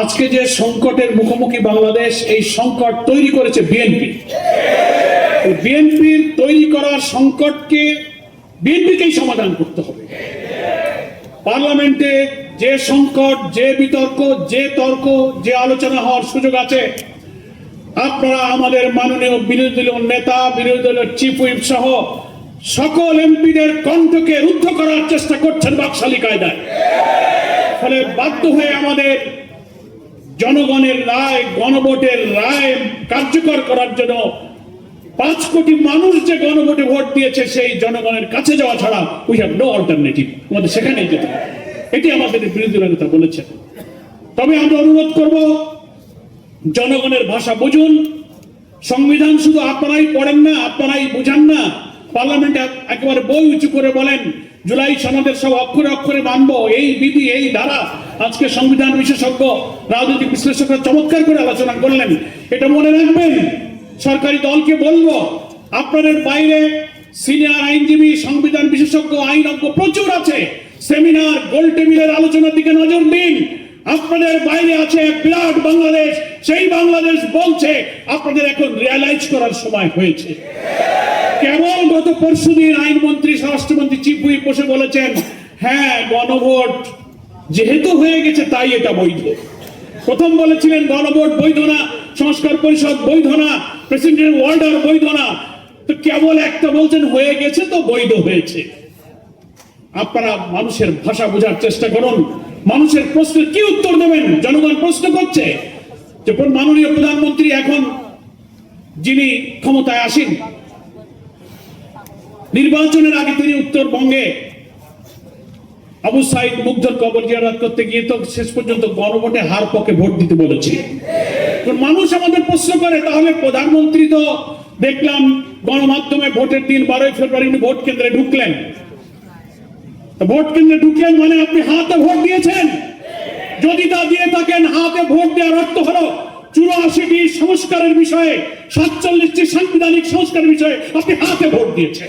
আজকে যে সংকটের মুখোমুখি বাংলাদেশ, এই সংকট তৈরি করেছে বিএনপি। বিএনপির তৈরি করার সংকটকে বিএনপিকেই সমাধান করতে হবে। পার্লামেন্টে যে সংকট, যে বিতর্ক, যে তর্ক, যে আলোচনা হওয়ার সুযোগ আছে, আপনারা আমাদের মাননীয় বিরোধী দলীয় নেতা, বিরোধী দলের চিফ হুইপ সহ সকল এমপিদের কণ্ঠকে রুদ্ধ করার চেষ্টা করছেন বাকশালী কায়দায়। ফলে বাধ্য হয়ে আমাদের জনগণের রায়, গণভোটের রায় কার্যকর করার জন্য 5 কোটি মানুষ যে গণভোটে ভোট দিয়েছে, সেই জনগণের কাছে যাওয়া ছাড়া উই হ্যাভ নো অল্টারনেটিভ, আমাদের সেখানেই যেতে হবে। এটি আমাদের বিরোধী নেতা বলেছেন। তবে আমরা অনুরোধ করব, জনগণের ভাষা বুঝুন। সংবিধান শুধু আপনারাই পড়েন না, আপনারাই বুঝান না, পার্লামেন্টে একেবারে বই উঁচু করে বলেন জুলাই সনদের সব অক্ষরে অক্ষরে মানব, এই বিধি, এই ধারা। আজকে সংবিধান বিশেষজ্ঞ, রাজনৈতিক বিশ্লেষকরা চমৎকার করে আলোচনা করলেন। এটা মনে রাখবেন, সরকারি দলকে বলবো, আপনাদের বাইরে সিনিয়র আইনজীবী, সংবিধান বিশেষজ্ঞ, আইনজ্ঞ প্রচুর আছে। সেমিনার, গোল টেবিলের আলোচনার দিকে নজর দিন। আপনাদের বাইরে আছে বিরাট বাংলাদেশ, সেই বাংলাদেশ বলছে আপনাদের এখন রিয়ালাইজ করার সময় হয়েছে। কেবল গত পরশুদিন আইনমন্ত্রী, স্বরাষ্ট্রমন্ত্রী চিফ হুইপ বসে বলেছেন, হ্যাঁ গণভোট যেহেতু হয়ে গেছে তাই এটা বৈধ। প্রথম বলেছিলেন গণভোট বৈধ না, সংস্কার পরিষদ বৈধ না, প্রেসিডেন্টের অর্ডার বৈধ না। তো কেবল একটা বলছেন হয়ে গেছে তো বৈধ হয়েছে। আপনারা মানুষের ভাষা বোঝার চেষ্টা করুন। মানুষের প্রশ্নের কি উত্তর দেবেন? জনগণ প্রশ্ন করছে। যখন মাননীয় প্রধানমন্ত্রী এখন যিনি ক্ষমতায় আসেন, নির্বাচনের আগে তিনি উত্তরবঙ্গে আবু সাইদ মুগ্ধর কবর জিয়ারত করতে গিয়ে তো শেষ পর্যন্ত গণভোটে হার পক্ষে ভোট দিতে বলেছে। মানুষ আমাদের প্রশ্ন করে, তাহলে প্রধানমন্ত্রী তো দেখলাম গণমাধ্যমে ভোটের দিন 12 ফেব্রুয়ারি ভোট কেন্দ্রে ঢুকলেন। ভোট কেন্দ্রে ঢুকলেন মানে আপনি হাতে ভোট দিয়েছেন? যদি তা দিয়ে থাকেন, হাতে ভোট দেওয়ার অর্থ হলো 84টি সংস্কারের বিষয়ে, 47টি সাংবিধানিক সংস্কারের বিষয়ে আপনি হাতে ভোট দিয়েছেন।